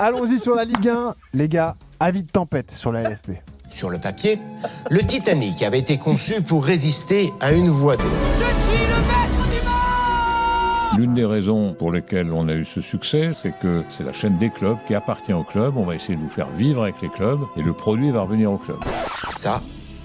Allons-y sur la Ligue 1. Les gars, avis de tempête sur la LFP. Sur le papier, le Titanic avait été conçu pour résister à une voie d'eau. Je suis le maître du monde. L'une des raisons pour lesquelles on a eu ce succès, c'est que c'est la chaîne des clubs qui appartient aux clubs. On va essayer de vous faire vivre avec les clubs et le produit va revenir aux clubs. Ça,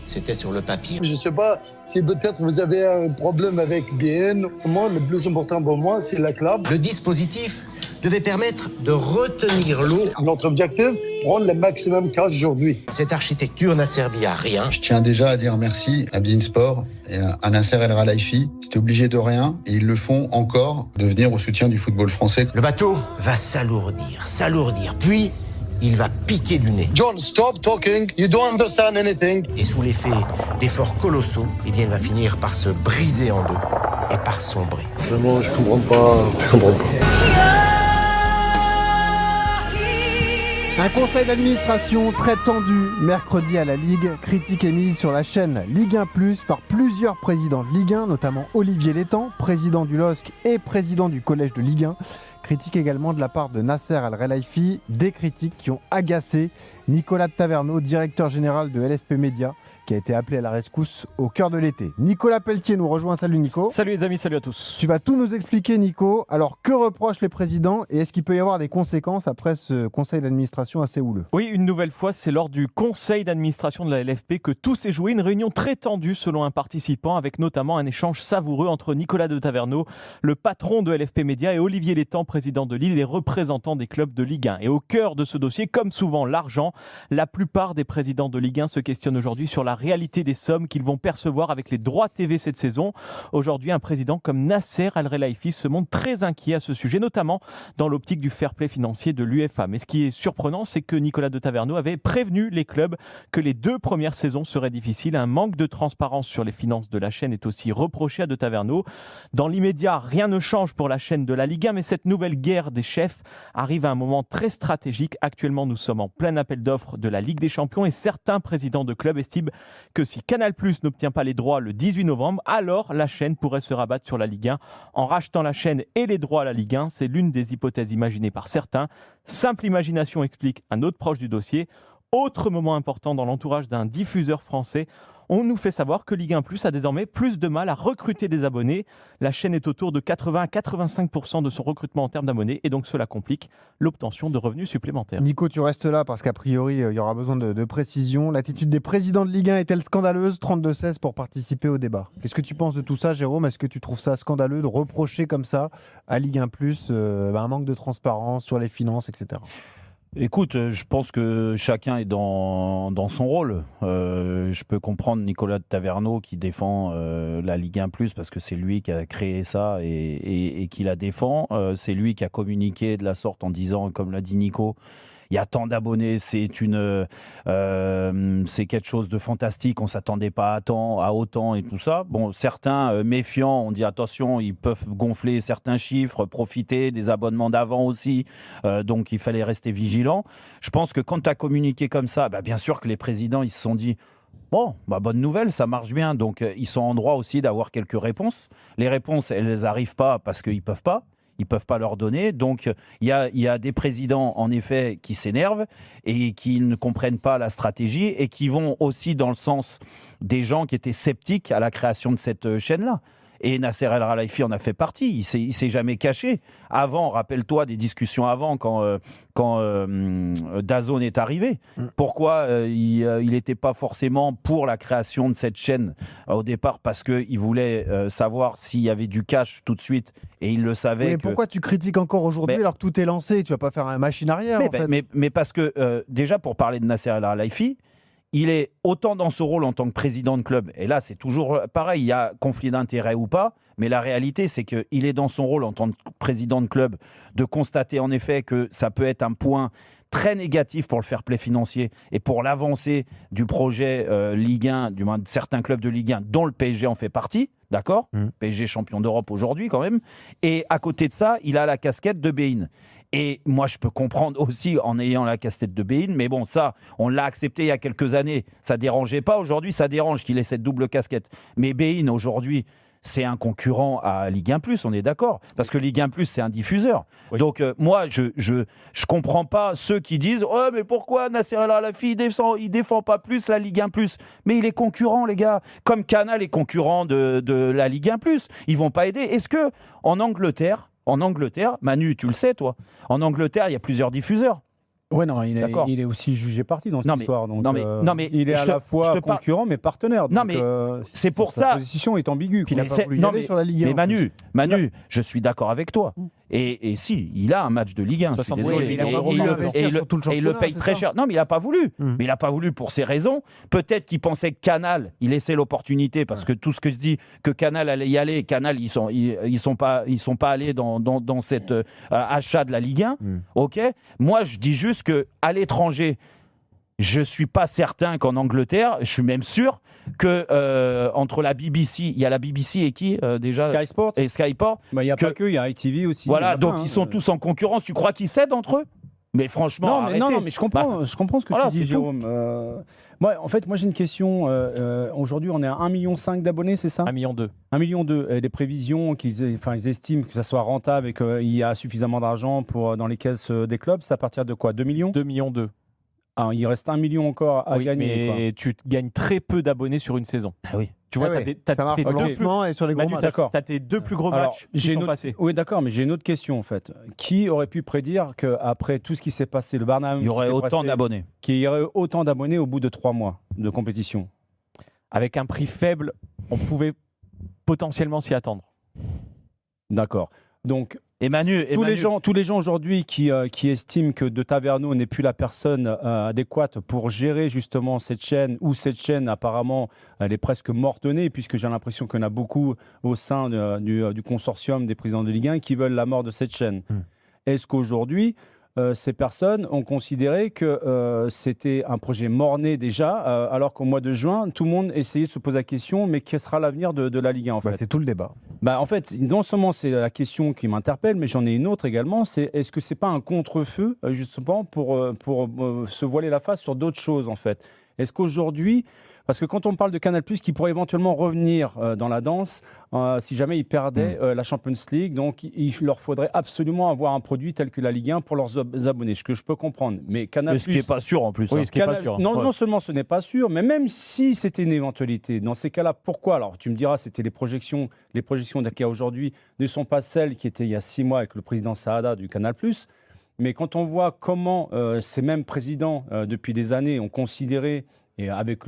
c'était sur le papier. Je ne sais pas si peut-être vous avez un problème avec BN. Moi, le plus important pour moi, c'est la club. Le dispositif devait permettre de retenir l'eau. Notre objectif, prendre le maximum cash aujourd'hui. Cette architecture n'a servi à rien. Je tiens déjà à dire merci à beIN Sport et à Nasser El Khelaifi. C'était obligé de rien et ils le font encore de venir au soutien du football français. Le bateau va s'alourdir, puis il va piquer du nez. John, stop talking. You don't understand anything. Et sous l'effet d'efforts colossaux, eh bien, il va finir par se briser en deux et par sombrer. Vraiment, je comprends pas. Un conseil d'administration très tendu mercredi à la Ligue. Critique émise sur la chaîne Ligue 1+, par plusieurs présidents de Ligue 1, notamment Olivier Létang, président du LOSC et président du collège de Ligue 1. Critique également de la part de Nasser El Khelaifi, des critiques qui ont agacé Nicolas de Taverneau, directeur général de LFP Média, qui a été appelé à la rescousse au cœur de l'été. Nicolas Pelletier nous rejoint. Salut Nico. Salut les amis, salut à tous. Tu vas tout nous expliquer Nico. Alors que reprochent les présidents et est-ce qu'il peut y avoir des conséquences après ce conseil d'administration assez houleux ? Oui, une nouvelle fois, c'est lors du conseil d'administration de la LFP que tout s'est joué. Une réunion très tendue selon un participant avec notamment un échange savoureux entre Nicolas de Taverneau, le patron de LFP Média, et Olivier Létang, président de Lille, les représentants des clubs de Ligue 1. Et au cœur de ce dossier, comme souvent l'argent, la plupart des présidents de Ligue 1 se questionnent aujourd'hui sur la réalité des sommes qu'ils vont percevoir avec les droits TV cette saison. Aujourd'hui, un président comme Nasser El Khelaifi se montre très inquiet à ce sujet, notamment dans l'optique du fair play financier de l'UEFA. Mais ce qui est surprenant, c'est que Nicolas de Taverneau avait prévenu les clubs que les 2 premières saisons seraient difficiles. Un manque de transparence sur les finances de la chaîne est aussi reproché à de Taverneau. Dans l'immédiat, rien ne change pour la chaîne de la Ligue 1, mais cette nouvelle guerre des chefs arrive à un moment très stratégique. Actuellement, nous sommes en plein appel d'offres de la Ligue des Champions et certains présidents de clubs estiment que si Canal+ n'obtient pas les droits le 18 novembre, alors la chaîne pourrait se rabattre sur la Ligue 1 en rachetant la chaîne et les droits à la Ligue 1. C'est l'une des hypothèses imaginées par certains. Simple imagination, explique un autre proche du dossier. Autre moment important dans l'entourage d'un diffuseur français, on nous fait savoir que Ligue 1+ a désormais plus de mal à recruter des abonnés. La chaîne est autour de 80 à 85% de son recrutement en termes d'abonnés et donc cela complique l'obtention de revenus supplémentaires. Nico, tu restes là parce qu'a priori, il y aura besoin de précision. L'attitude des présidents de Ligue 1 est-elle scandaleuse ? 32-16 pour participer au débat. Qu'est-ce que tu penses de tout ça, Jérôme ? Est-ce que tu trouves ça scandaleux de reprocher comme ça à Ligue 1+, un manque de transparence sur les finances, etc. Écoute, je pense que chacun est dans son rôle. Je peux comprendre Nicolas de Taverneau qui défend la Ligue 1+, parce que c'est lui qui a créé ça et qui la défend. C'est lui qui a communiqué de la sorte en disant, comme l'a dit Nico, il y a tant d'abonnés, c'est quelque chose de fantastique, on ne s'attendait pas à autant et tout ça. Bon, certains méfiants ont dit attention, ils peuvent gonfler certains chiffres, profiter des abonnements d'avant aussi, donc il fallait rester vigilant. Je pense que quand tu as communiqué comme ça, bien sûr que les présidents ils se sont dit bon, bonne nouvelle, ça marche bien, donc ils sont en droit aussi d'avoir quelques réponses. Les réponses, elles n'arrivent pas parce qu'ils ne peuvent pas. Ils ne peuvent pas leur donner. Donc, il y a des présidents, en effet, qui s'énervent et qui ne comprennent pas la stratégie et qui vont aussi dans le sens des gens qui étaient sceptiques à la création de cette chaîne-là. Et Nasser El Khelaifi en a fait partie. Il s'est jamais caché. Avant, rappelle-toi des discussions avant, quand DAZN est arrivé. Pourquoi il n'était pas forcément pour la création de cette chaîne au départ ? Parce qu'il voulait savoir s'il y avait du cash tout de suite. Et il le savait. Mais pourquoi tu critiques encore aujourd'hui alors que tout est lancé ? Tu ne vas pas faire une machine arrière, en fait. Mais parce que, déjà, pour parler de Nasser El Khelaifi, il est autant dans ce rôle en tant que président de club, et là c'est toujours pareil, il y a conflit d'intérêts ou pas, mais la réalité c'est qu'il est dans son rôle en tant que président de club de constater en effet que ça peut être un point très négatif pour le fair play financier et pour l'avancée du projet Ligue 1, du moins de certains clubs de Ligue 1 dont le PSG en fait partie, d'accord ? PSG champion d'Europe aujourd'hui quand même, et à côté de ça, il a la casquette de beIN. Et moi, je peux comprendre aussi en ayant la casquette de beIN, mais bon, ça, on l'a accepté il y a quelques années. Ça ne dérangeait pas. Aujourd'hui, ça dérange qu'il ait cette double casquette. Mais beIN, aujourd'hui, c'est un concurrent à Ligue 1+, on est d'accord. Parce que Ligue 1+, c'est un diffuseur. Oui. Donc, moi, je comprends pas ceux qui disent « Oh, mais pourquoi Nasser El Khelaifi, il défend pas plus la Ligue 1+. » Mais il est concurrent, les gars. Comme Canal est concurrent de la Ligue 1+. Ils vont pas aider. Est-ce que en Angleterre, Manu, tu le sais, toi, en Angleterre, il y a plusieurs diffuseurs. Ouais, non, il est aussi jugé parti dans cette histoire. Donc, il est à la fois concurrent mais partenaire. Donc, c'est pour sa ça. position est ambiguë. Il n'a pas voulu y aller sur la Ligue 1. Mais Manu, je suis d'accord avec toi. Et si, il a un match de Ligue 1. Je suis désolé. Et il le paye très cher. Non, mais il n'a pas voulu. Mais il n'a pas voulu pour ses raisons. Peut-être qu'il pensait que Canal, il laissait l'opportunité parce que tout ce que je dis, que Canal allait y aller, Canal, ils sont pas allés dans cet achat de la Ligue 1. Ok. Moi, je dis juste que à l'étranger, je suis pas certain qu'en Angleterre, je suis même sûr que entre la BBC, il y a la BBC et qui déjà Sky Sport. Et Sky Sport. Il n'y a pas que, il y a ITV aussi. Voilà, donc ils sont tous en concurrence. Tu crois qu'ils cèdent entre eux? Mais franchement, non, mais je comprends ce que tu dis, Jérôme. Moi, j'ai une question. Aujourd'hui, on est à 1,5 million d'abonnés, c'est ça? 1,2 million. 1,2 million. Les prévisions ils estiment que ça soit rentable et qu'il y a suffisamment d'argent dans les caisses des clubs, c'est à partir de quoi? 2 millions? 2,2 millions. Ah, il reste 1 million encore à gagner. Mais tu gagnes très peu d'abonnés sur une saison. Ah oui. Tu vois, ça marche lentement et sur les gros matchs. D'accord. Tu as tes deux plus gros matchs qui sont passés. Oui, d'accord, mais j'ai une autre question en fait. Qui aurait pu prédire qu'après tout ce qui s'est passé, le Barnum, il y aurait autant d'abonnés? Qu'il y aurait autant d'abonnés au bout de 3 mois de compétition? Avec un prix faible, on pouvait potentiellement s'y attendre. D'accord. Donc, tous les gens aujourd'hui qui estiment que De Taverneau n'est plus la personne adéquate pour gérer justement cette chaîne, ou cette chaîne apparemment elle est presque morte-née, puisque j'ai l'impression qu'il y en a beaucoup au sein du consortium des présidents de Ligue 1 qui veulent la mort de cette chaîne. Est-ce qu'aujourd'hui ces personnes ont considéré que c'était un projet mort-né déjà, alors qu'au mois de juin, tout le monde essayait de se poser la question, mais quel sera l'avenir de la Ligue 1 en fait? C'est tout le débat. En fait, non seulement c'est la question qui m'interpelle, mais j'en ai une autre également, c'est est-ce que c'est pas un contre-feu justement pour se voiler la face sur d'autres choses en fait? Est-ce qu'aujourd'hui, parce que quand on parle de Canal+, qui pourrait éventuellement revenir dans la danse, si jamais ils perdaient la Champions League, donc il leur faudrait absolument avoir un produit tel que la Ligue 1 pour leurs abonnés, ce que je peux comprendre. Mais Canal+, ce qui n'est pas sûr en plus. Oui, non seulement ce n'est pas sûr, mais même si c'était une éventualité, dans ces cas-là, pourquoi? Alors tu me diras, c'était les projections qu'il y a aujourd'hui ne sont pas celles qui étaient il y a 6 mois avec le président Saada du Canal+. Mais quand on voit comment ces mêmes présidents, depuis des années, ont considéré, et avec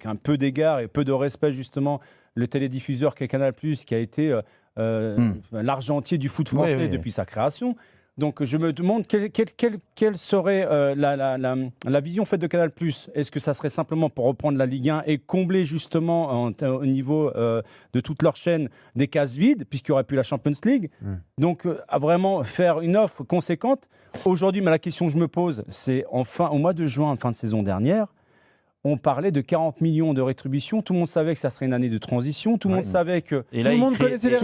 un peu d'égard et peu de respect justement, le télédiffuseur qu'est Canal+, qui a été l'argentier du foot français depuis sa création. Donc je me demande quelle serait la vision faite de Canal+. Est-ce que ça serait simplement pour reprendre la Ligue 1 et combler justement au niveau de toute leur chaîne des cases vides, puisqu'il n'y aurait plus la Champions League, donc à vraiment faire une offre conséquente? Aujourd'hui, mais la question que je me pose, c'est au mois de juin, en fin de saison dernière, on parlait de 40 millions de rétribution. Tout le monde savait que ça serait une année de transition. Tout le monde savait que... Tout le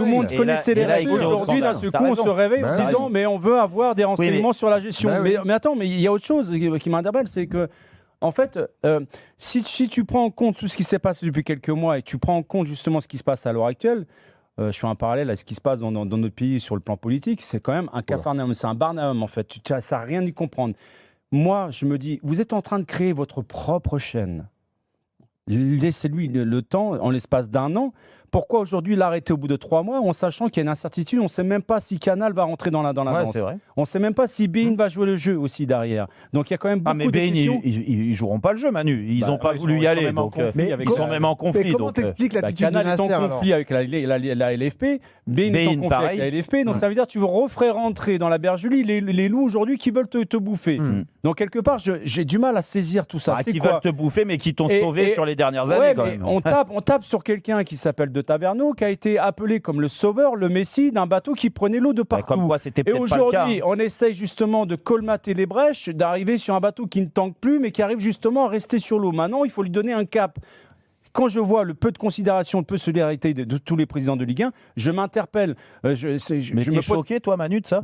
monde connaissait les règles. Aujourd'hui, d'un seul coup, on se réveille en disant mais on veut avoir des renseignements sur la gestion. Mais attends, mais il y a autre chose qui m'interpelle, c'est que en fait, si tu prends en compte tout ce qui s'est passé depuis quelques mois et tu prends en compte justement ce qui se passe à l'heure actuelle, je fais un parallèle à ce qui se passe dans notre pays sur le plan politique, c'est quand même un Capharnaüm, c'est un Barnum en fait. Ça n'a rien d'y comprendre. Moi, je me dis, vous êtes en train de créer votre propre chaîne. Laissez-lui le temps, en l'espace d'1 an. Pourquoi aujourd'hui l'arrêter au bout de 3 mois, en sachant qu'il y a une incertitude? On ne sait même pas si Canal va rentrer dans la danse. C'est vrai. On ne sait même pas si beIN va jouer le jeu aussi derrière. Donc il y a quand même beaucoup de questions. Ils joueront pas le jeu, Manu. Ils n'ont pas voulu y aller. Ils sont même en conflit. Mais comment t'expliques l'attitude de Nasser? Canal est en conflit avec la LFP, beIN est en conflit avec la LFP. Donc ça veut dire que tu referais rentrer dans la bergerie les loups aujourd'hui qui veulent te bouffer. Donc quelque part, j'ai du mal à saisir tout ça. Qui veulent te bouffer, mais qui t'ont sauvé sur les dernières années quand même. On tape sur quelqu'un qui s'appelle De Taverneau, qui a été appelé comme le sauveur, le messie d'un bateau qui prenait l'eau de partout. Comme quoi, c'était peut-être aujourd'hui, pas le cas. On essaye justement de colmater les brèches, d'arriver sur un bateau qui ne tanque plus, mais qui arrive justement à rester sur l'eau. Maintenant, il faut lui donner un cap. Quand je vois le peu de considération, le peu de solidarité de tous les présidents de Ligue 1, je m'interpelle. Mais tu es choqué, toi, Manu, de ça?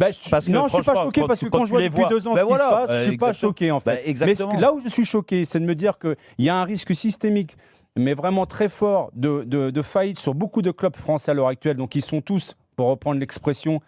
Non, je ne suis pas choqué parce que quand je vois depuis 2 ans ce qui se passe, je ne suis pas choqué en fait. Mais là où je suis choqué, c'est de me dire qu'il y a un risque systémique mais vraiment très fort, de faillite sur beaucoup de clubs français à l'heure actuelle. Donc, ils sont tous, pour reprendre l'expression,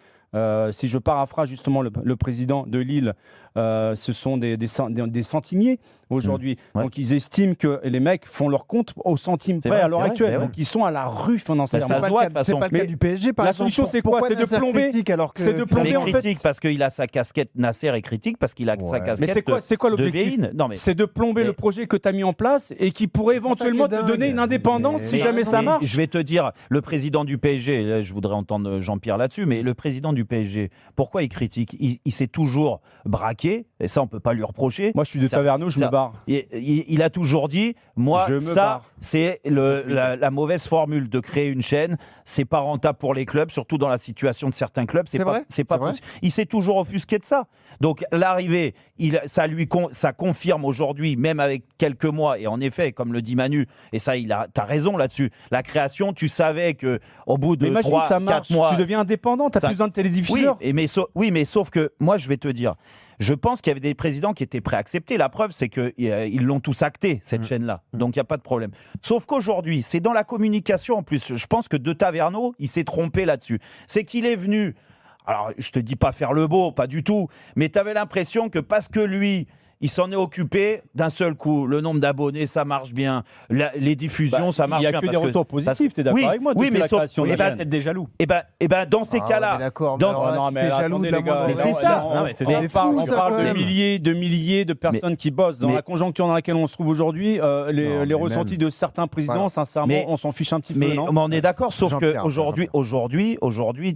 si je paraphrase justement le président de Lille, ce sont des centimiers aujourd'hui. Ouais. Donc ils estiment que les mecs font leur compte au centime près à l'heure actuelle. Donc ils sont à la rue financièrement. Ça se voit, de toute C'est façon. pas le cas du PSG, par la exemple. solution, c'est quoi? C'est de plomber. C'est de plomber, Mais en fait. critique parce qu'il a sa casquette. Nasser est critique parce qu'il a sa casquette. Mais c'est quoi l'objectif? Non, mais c'est de plomber le projet que tu as mis en place et qui pourrait éventuellement te donner une indépendance si jamais ça marche. Je vais te dire, le président du PSG, là, je voudrais entendre Jean-Pierre là-dessus, mais le président du PSG, pourquoi il critique? Il s'est toujours braqué, et ça on peut pas lui reprocher. Moi je suis de Taverneau, je me barre. Il a toujours dit, moi ça barre. c'est la mauvaise formule de créer une chaîne, c'est pas rentable pour les clubs, surtout dans la situation de certains clubs. C'est pas vrai. possible. Il s'est toujours offusqué de ça. Donc l'arrivée, ça confirme aujourd'hui, même avec quelques mois, et en effet, comme le dit Manu, et ça, t'as raison là-dessus. La création, tu savais que au bout de 3-4 mois, tu deviens indépendant, t'as plus besoin de télédiffuseur. Oui, mais sauf que moi, je vais te dire, je pense qu'il y avait des présidents qui étaient prêts à accepter. La preuve, c'est qu'ils l'ont tous acté, cette chaîne-là. Donc, il n'y a pas de problème. Sauf qu'aujourd'hui, c'est dans la communication en plus. Je pense que De Taverneau, il s'est trompé là-dessus. C'est qu'il est venu... Alors, je te dis pas faire le beau, pas du tout, mais tu avais l'impression que parce que lui, il s'en est occupé d'un seul coup, le nombre d'abonnés, ça marche bien, les diffusions, ça marche bien. Il n'y a que des retours positifs, tu es d'accord avec moi? Oui, mais la sauf, création de la chaîne. Peut-être des jaloux. Et ben, dans ces cas-là, D'accord. Non, mais attendez, les gars, mais c'est ça. On parle de milliers de personnes qui bossent. Dans la conjoncture dans laquelle on se trouve aujourd'hui, les ressentis de certains présidents, sincèrement, on s'en fiche un petit peu. Mais on est d'accord, sauf qu'aujourd'hui,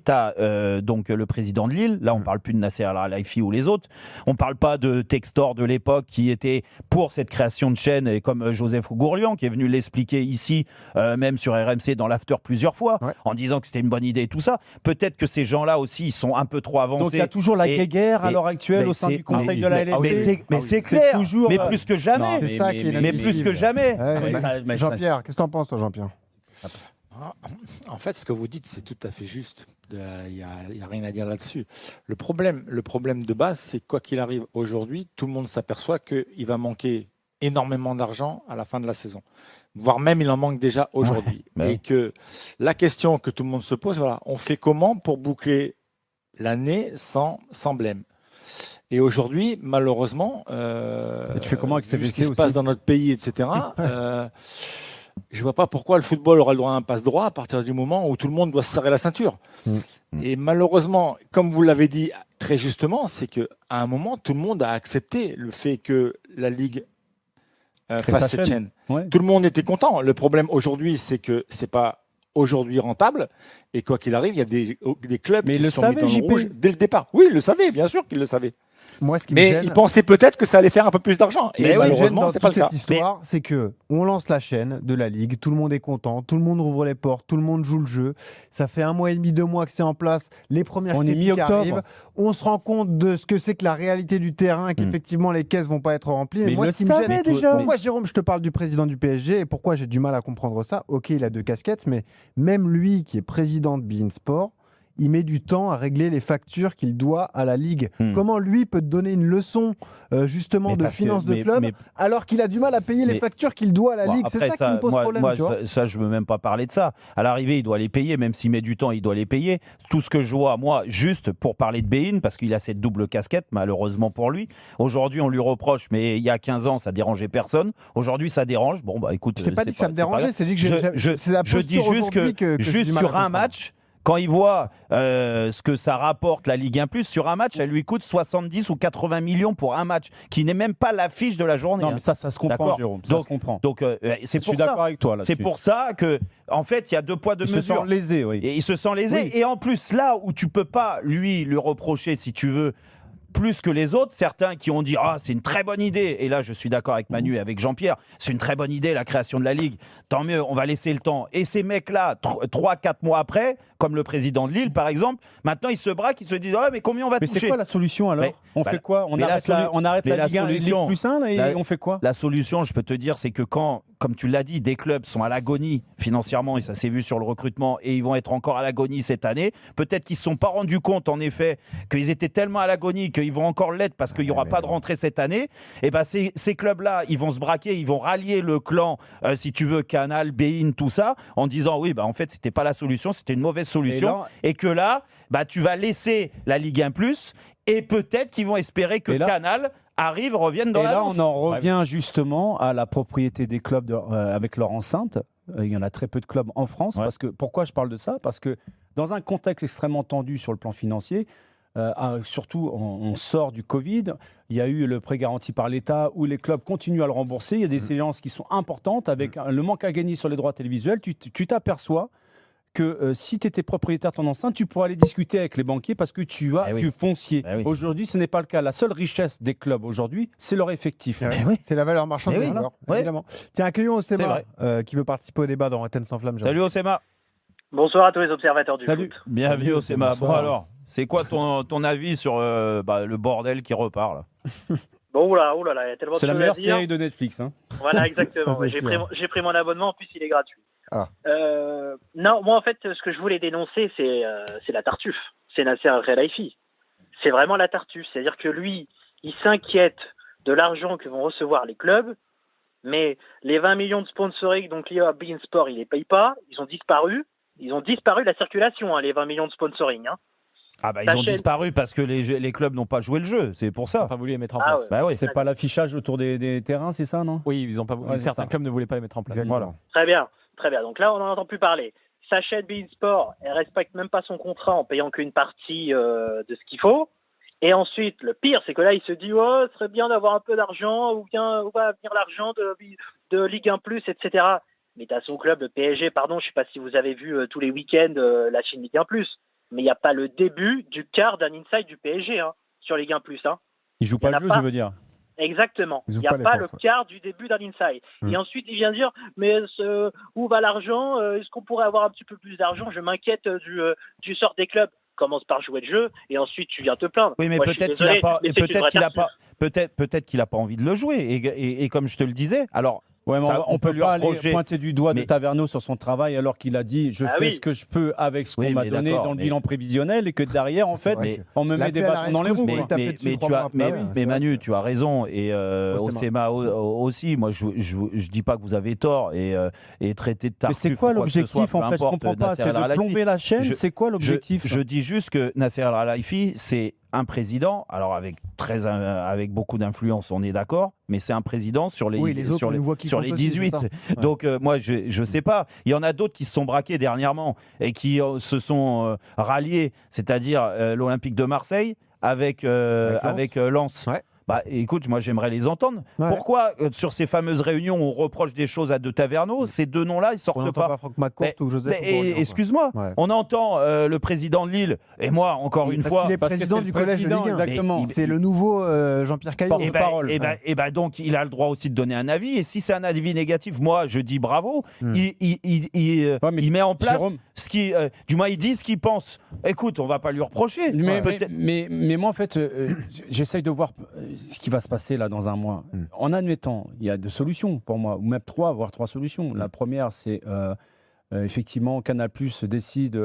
tu as donc le président de Lille, là on ne parle plus de Nasser Al-Khelaifi ou les autres, on ne parle pas de Textor de l'époque qui était pour cette création de chaîne, et comme Joseph Gourlian qui est venu l'expliquer ici, même sur RMC dans l'after plusieurs fois, en disant que c'était une bonne idée et tout ça. Peut-être que ces gens-là aussi, ils sont un peu trop avancés. Donc il y a toujours la guerre à l'heure actuelle au sein du conseil de la LFP. Mais c'est clair, toujours, mais plus que jamais. C'est ça qui est mais plus que jamais. Jean-Pierre, qu'est-ce que t'en penses, toi, Jean-Pierre? En fait, ce que vous dites, c'est tout à fait juste. Il n'y a rien à dire là-dessus. Le problème de base, c'est que quoi qu'il arrive aujourd'hui, tout le monde s'aperçoit qu'il va manquer énormément d'argent à la fin de la saison. Voire même, il en manque déjà aujourd'hui. Et que la question que tout le monde se pose, voilà, on fait comment pour boucler l'année sans blême? Et aujourd'hui, malheureusement, tu fais comment avec vu ce qui se passe dans notre pays, etc., je ne vois pas pourquoi le football aura le droit à un passe-droit à partir du moment où tout le monde doit se serrer la ceinture. Et malheureusement, comme vous l'avez dit très justement, c'est qu'à un moment, tout le monde a accepté le fait que la Ligue fasse cette chaîne. Tout le monde était content. Le problème aujourd'hui, c'est que ce n'est pas aujourd'hui rentable. Et quoi qu'il arrive, il y a des clubs qui sont mis dans le rouge dès le départ. Oui, ils le savaient, bien sûr qu'ils le savaient. Moi, ce qui mais me gêne, ils pensaient peut-être que ça allait faire un peu plus d'argent. Et malheureusement, c'est pas le cas. Cette histoire, c'est que on lance la chaîne de la Ligue, tout le monde est content, tout le monde ouvre les portes, tout le monde joue le jeu. Ça fait 1 mois et demi, 2 mois que c'est en place. Les premières critiques arrivent. On se rend compte de ce que c'est que la réalité du terrain, qu'effectivement les caisses vont pas être remplies. Mais moi, ce qui me gêne, déjà. Pourquoi, Jérôme, je te parle du président du PSG et pourquoi j'ai du mal à comprendre ça? Ok, il a 2 casquettes, mais même lui, qui est président de beIN Sport, il met du temps à régler les factures qu'il doit à la Ligue. Comment lui peut te donner une leçon justement de finances de club alors qu'il a du mal à payer les factures qu'il doit à la Ligue? C'est ça qui me pose problème. Moi, tu vois, ça, je ne veux même pas parler de ça. À l'arrivée, il doit les payer, même s'il met du temps, il doit les payer. Tout ce que je vois, moi, juste pour parler de beIN, parce qu'il a cette double casquette, malheureusement pour lui. Aujourd'hui, on lui reproche, mais il y a 15 ans, ça dérangeait personne. Aujourd'hui, ça dérange. Bon, bah écoute, je t'ai pas dit que ça me dérangeait, c'est dit que je dis juste que juste sur un match. Quand il voit ce que ça rapporte la Ligue 1+, sur un match, elle lui coûte 70 ou 80 millions pour un match, qui n'est même pas l'affiche de la journée. Non, mais ça se comprend, Jérôme. Ça se comprend. Donc, c'est je suis d'accord avec toi là-dessus. C'est pour ça que, en fait, il y a 2 poids 2 mesures. Il se sent lésé, oui. Et il se sent lésé. Oui. Et en plus, là où tu peux pas lui reprocher, si tu veux, plus que les autres, certains qui ont dit « Ah, c'est une très bonne idée !» Et là, je suis d'accord avec Manu et avec Jean-Pierre. C'est une très bonne idée, la création de la Ligue. Tant mieux, on va laisser le temps. Et ces mecs-là, 3-4 mois après, comme le président de Lille, par exemple, maintenant, ils se braquent, ils se disent « Ah, mais combien on va toucher ?» Mais c'est quoi la solution, alors? On fait quoi? On arrête la Ligue 1 et Ligue plus 1 et on fait quoi? La solution, je peux te dire, c'est que quand comme tu l'as dit, des clubs sont à l'agonie financièrement, et ça s'est vu sur le recrutement, et ils vont être encore à l'agonie cette année. Peut-être qu'ils ne se sont pas rendus compte, en effet, qu'ils étaient tellement à l'agonie qu'ils vont encore l'être parce qu'il n'y aura pas de rentrée cette année. Et ben ces clubs-là, ils vont se braquer, ils vont rallier le clan, si tu veux, Canal, beIN, tout ça, en disant oui, en fait, c'était pas la solution, c'était une mauvaise solution, et que là, tu vas laisser la Ligue 1+, et peut-être qu'ils vont espérer que Canal revienne dans la danse. Et là, on en revient justement à la propriété des clubs avec leur enceinte. Il y en a très peu de clubs en France. Parce que, pourquoi je parle de ça ? Parce que dans un contexte extrêmement tendu sur le plan financier, surtout on sort du Covid, il y a eu le prêt garanti par l'État où les clubs continuent à le rembourser. Il y a des séances qui sont importantes avec le manque à gagner sur les droits télévisuels. Tu t'aperçois que si tu étais propriétaire de ton enceinte, tu pourras aller discuter avec les banquiers parce que tu as du foncier. Aujourd'hui, ce n'est pas le cas. La seule richesse des clubs aujourd'hui, c'est leur effectif. C'est la valeur marchande des joueurs, évidemment. Tiens, accueillons Osema qui veut participer au débat dans Athènes sans flamme. Salut Osema. Bonsoir à tous les observateurs du foot. Bienvenue Osema. Bon alors, c'est quoi ton avis sur le bordel qui repart là? Bon, oula, il y a tellement de C'est la choses meilleure à dire. série de Netflix. Voilà, exactement. Ça, j'ai pris mon abonnement, en plus il est gratuit. Ah. Non, moi en fait, ce que je voulais dénoncer, c'est la Tartuffe. C'est Nasser Al-Khelaifi. C'est vraiment la Tartuffe. C'est-à-dire que lui, il s'inquiète de l'argent que vont recevoir les clubs, mais les 20 millions de sponsoring, donc liés à beIN Sport, il les paye pas. Ils ont disparu. Ils ont disparu de la circulation, les 20 millions de sponsoring. Ils ont disparu parce que les clubs n'ont pas joué le jeu, c'est pour ça. Ils n'ont pas voulu les mettre en place. C'est pas l'affichage autour des terrains, c'est ça, non ? Oui, ils ont pas voulu. Certains clubs ne voulaient pas les mettre en place. Voilà. Très bien. Donc là, on n'en entend plus parler. Sa chaîne beIN Sport, elle respecte même pas son contrat en payant qu'une partie de ce qu'il faut. Et ensuite, le pire, c'est que là, il se dit, ce serait bien d'avoir un peu d'argent, où va venir l'argent de Ligue 1+, etc. Mais t'as son club, le PSG, je sais pas si vous avez vu tous les week-ends la chaîne Ligue 1+, mais il n'y a pas le début du quart d'un inside du PSG sur Ligue 1+. Il joue pas le jeu, je veux dire. Exactement. Il n'y a pas le quart du début d'un inside. Et ensuite, il vient dire, mais où va l'argent ? Est-ce qu'on pourrait avoir un petit peu plus d'argent ? Je m'inquiète du sort des clubs. Commence par jouer le jeu et ensuite tu viens te plaindre. Oui, mais peut-être qu'il n'a pas envie de le jouer. Et comme je te le disais, alors. Ouais, on peut lui reprocher. Pointer du doigt de Taverneau sur son travail alors qu'il a dit je fais ce que je peux avec ce qu'on m'a donné dans le bilan prévisionnel et que derrière en fait on me met des bâtons dans les roues. Mais Manu, tu as raison et Osema aussi. Moi je dis pas que vous avez tort et traiter de Tartuffe. Mais c'est quoi l'objectif en fait? Je comprends pas. C'est de plomber la chaîne. C'est quoi l'objectif? Je dis juste que Nasser Al-Khelaifi c'est un président, alors avec beaucoup d'influence, on est d'accord, mais c'est un président sur les 18. Donc moi, je sais pas. Il y en a d'autres qui se sont braqués dernièrement et qui se sont ralliés, c'est-à-dire l'Olympique de Marseille avec Lens. Ouais. Écoute, moi j'aimerais les entendre. Ouais. Pourquoi sur ces fameuses réunions on reproche des choses à De Taverneau, ces deux noms-là ils sortent pas. Franck McCourt ou Joseph. Excuse-moi, on entend le président de Lille et moi encore une fois. Il est président du collège de Ligue 1. Exactement. C'est le nouveau Jean-Pierre Caillot. Donc il a le droit aussi de donner un avis et si c'est un avis négatif, moi je dis bravo. Il met en place ce qui, du moins il dit ce qu'il pense. Écoute, on va pas lui reprocher. Mais moi en fait, j'essaye de voir ce qui va se passer là dans un mois. En admettant, il y a deux solutions pour moi, ou même voire trois solutions. La première, c'est effectivement Canal+ décide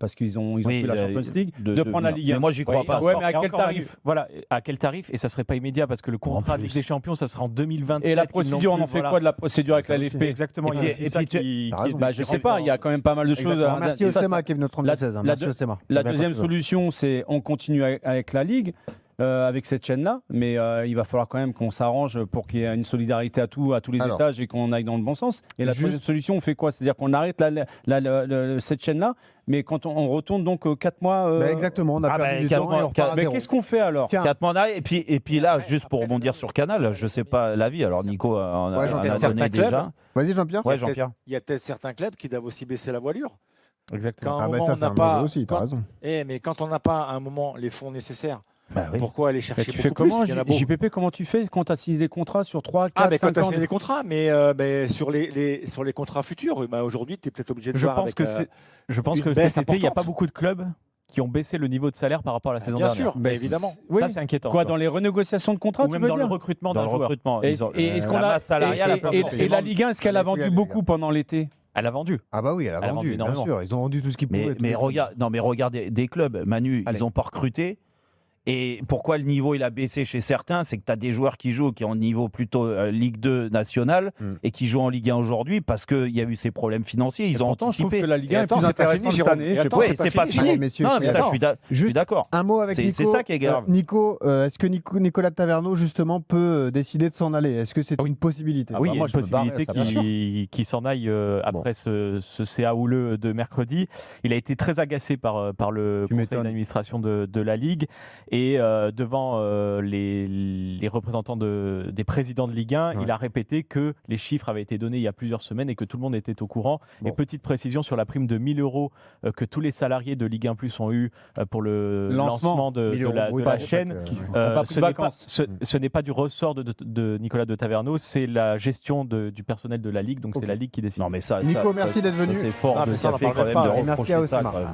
parce qu'ils ont pris la Champions League de prendre la Ligue 1. Mais moi j'y crois pas. Ouais, mais à quel tarif? Voilà, à quel tarif? Et ça serait pas immédiat parce que le contrat de Ligue des Champions, ça sera en 2027. Et la procédure, on en fait quoi de la procédure avec la LFP? Exactement. Je sais pas, il y a quand même pas mal de choses. Merci Osema qui est venu notre 32-16. Merci Osema. La deuxième solution, c'est on continue avec la Ligue. Avec cette chaîne-là, mais il va falloir quand même qu'on s'arrange pour qu'il y ait une solidarité à tous les étages et qu'on aille dans le bon sens. Et la troisième solution, on fait quoi? C'est-à-dire qu'on arrête cette chaîne-là, mais quand on retourne donc 4 mois... exactement, on a perdu du temps et on repart à zéro. Mais qu'est-ce qu'on fait alors? 4 mois d'arrêt, et puis là, juste pour rebondir sur Canal, je sais pas l'avis, alors Nico en a donné déjà. Vas-y Jean-Pierre. Ouais, Jean-Pierre. Il y a peut-être certains clubs qui doivent aussi baisser la voilure. Exactement. Ça c'est un enjeu aussi, t'as raison. Mais quand on n'a pas à un moment les fonds nécessaires, pourquoi aller chercher tu fais comment, JPP, comment tu fais quand tu as signé des contrats sur 3, 4, 5 ans? Quand tu as signé des contrats, mais sur les contrats futurs, aujourd'hui, tu es peut-être obligé de voir avec Je pense que cet été, il n'y a pas beaucoup de clubs qui ont baissé le niveau de salaire par rapport à la saison Bien dernière. sûr, mais évidemment. Oui. Ça, c'est inquiétant. Quoi, ça. dans les renégociations de contrats, Ou tu même veux dans dire le recrutement Dans d'un le joueur. recrutement. Et, ils ont- et est-ce qu'on la a masse salariale a pas et forcément- la Ligue 1, est-ce qu'elle a vendu beaucoup pendant l'été? Elle a vendu. Ah bah oui, elle a vendu, bien énormément. sûr. Ils ont vendu tout ce qu'ils pouvaient. Mais regarde des clubs, Manu, Allez. ils n'ont pas recruté. Et pourquoi le niveau il a baissé chez certains, c'est que tu as des joueurs qui jouent, qui ont un niveau plutôt Ligue 2 nationale et qui jouent en Ligue 1 aujourd'hui parce qu'il y a eu ces problèmes financiers. Ils ont Pourtant, je trouve anticipé. que la Ligue 1 est attends, plus c'est pas intéressante fini, cette Jérôme. année. Et Je sais attends, pas. Ouais, c'est pas fini. Allez, messieurs, Non, mais ça, je suis d'accord. Un mot avec C'est Nico. ça qui est grave. Nico, est-ce que Nicolas Taverneau, justement, peut décider de s'en aller? Est-ce que c'est une possibilité? Oui, bah, il y a moi, une je me barrais, possibilité ça, qu'il s'en aille après ce CA houleux de mercredi. Il a été très agacé par le Tu conseil m'étonnes. d'administration de la Ligue et devant les représentants des présidents de Ligue 1, Ouais. il a répété que les chiffres avaient été donnés il y a plusieurs semaines et que tout le monde était au courant. Bon. Et petite précision sur la prime de 1 000 euros que tous les salariés de Ligue 1 Plus ont eu pour le lancement de 1000 euros la brut pour chaîne. chaque, pas pris de vacances. Ce n'est pas du ressort de Nicolas de Taverneau, c'est la gestion du personnel de la Ligue, donc Ok. c'est la Ligue qui décide. Non, mais ça. Nico, ça- merci ça- d'être venu. C'est fort Ah, de mais ça, on en café quand parlerait même pas. de Et merci à reprocher ça, Osama. quand même.